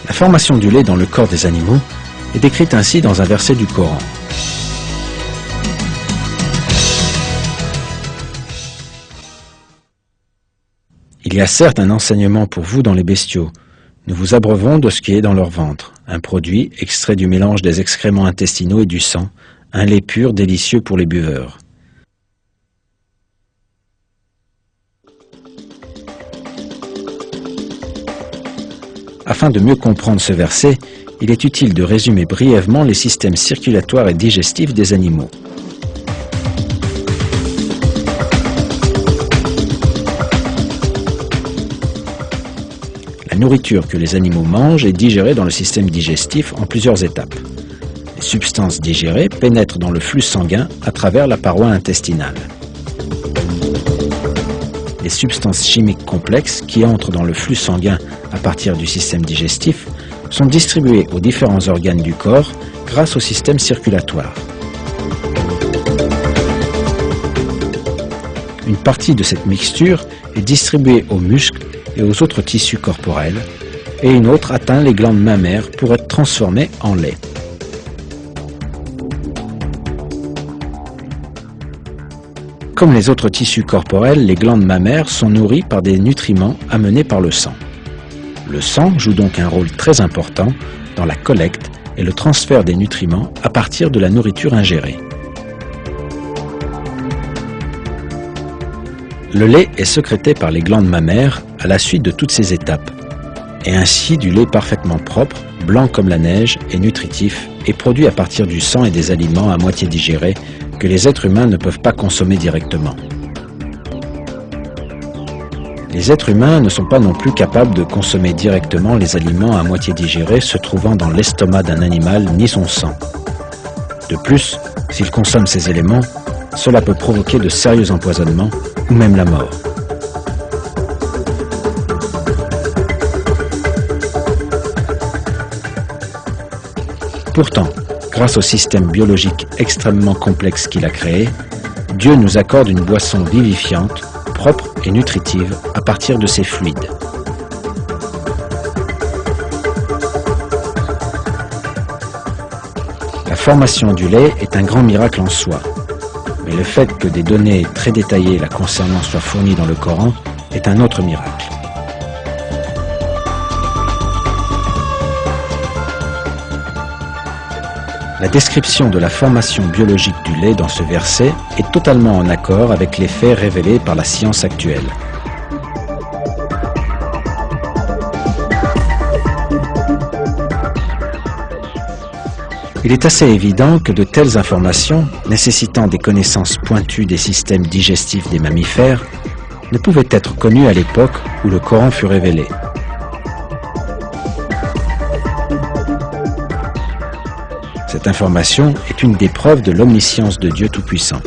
La formation du lait dans le corps des animaux est décrite ainsi dans un verset du Coran. Il y a certes un enseignement pour vous dans les bestiaux. Nous vous abreuvons de ce qui est dans leur ventre, un produit extrait du mélange des excréments intestinaux et du sang, un lait pur délicieux pour les buveurs. Afin de mieux comprendre ce verset, il est utile de résumer brièvement les systèmes circulatoires et digestifs des animaux. La nourriture que les animaux mangent est digérée dans le système digestif en plusieurs étapes. Les substances digérées pénètrent dans le flux sanguin à travers la paroi intestinale. Les substances chimiques complexes qui entrent dans le flux sanguin à partir du système digestif sont distribuées aux différents organes du corps grâce au système circulatoire. Une partie de cette mixture est distribuée aux muscles et aux autres tissus corporels, et une autre atteint les glandes mammaires pour être transformée en lait. Comme les autres tissus corporels, les glandes mammaires sont nourries par des nutriments amenés par le sang. Le sang joue donc un rôle très important dans la collecte et le transfert des nutriments à partir de la nourriture ingérée. Le lait est sécrété par les glandes mammaires à la suite de toutes ces étapes, et ainsi du lait parfaitement propre, blanc comme la neige et nutritif, est produit à partir du sang et des aliments à moitié digérés que les êtres humains ne peuvent pas consommer directement. Les êtres humains ne sont pas non plus capables de consommer directement les aliments à moitié digérés se trouvant dans l'estomac d'un animal ni son sang. De plus, s'ils consomment ces éléments, cela peut provoquer de sérieux empoisonnements ou même la mort. Pourtant, grâce au système biologique extrêmement complexe qu'il a créé, Dieu nous accorde une boisson vivifiante, propre et nutritive à partir de ces fluides. La formation du lait est un grand miracle en soi, mais le fait que des données très détaillées la concernant soient fournies dans le Coran est un autre miracle. La description de la formation biologique du lait dans ce verset est totalement en accord avec les faits révélés par la science actuelle. Il est assez évident que de telles informations, nécessitant des connaissances pointues des systèmes digestifs des mammifères, ne pouvaient être connues à l'époque où le Coran fut révélé. Cette information est une des preuves de l'omniscience de Dieu Tout-Puissant.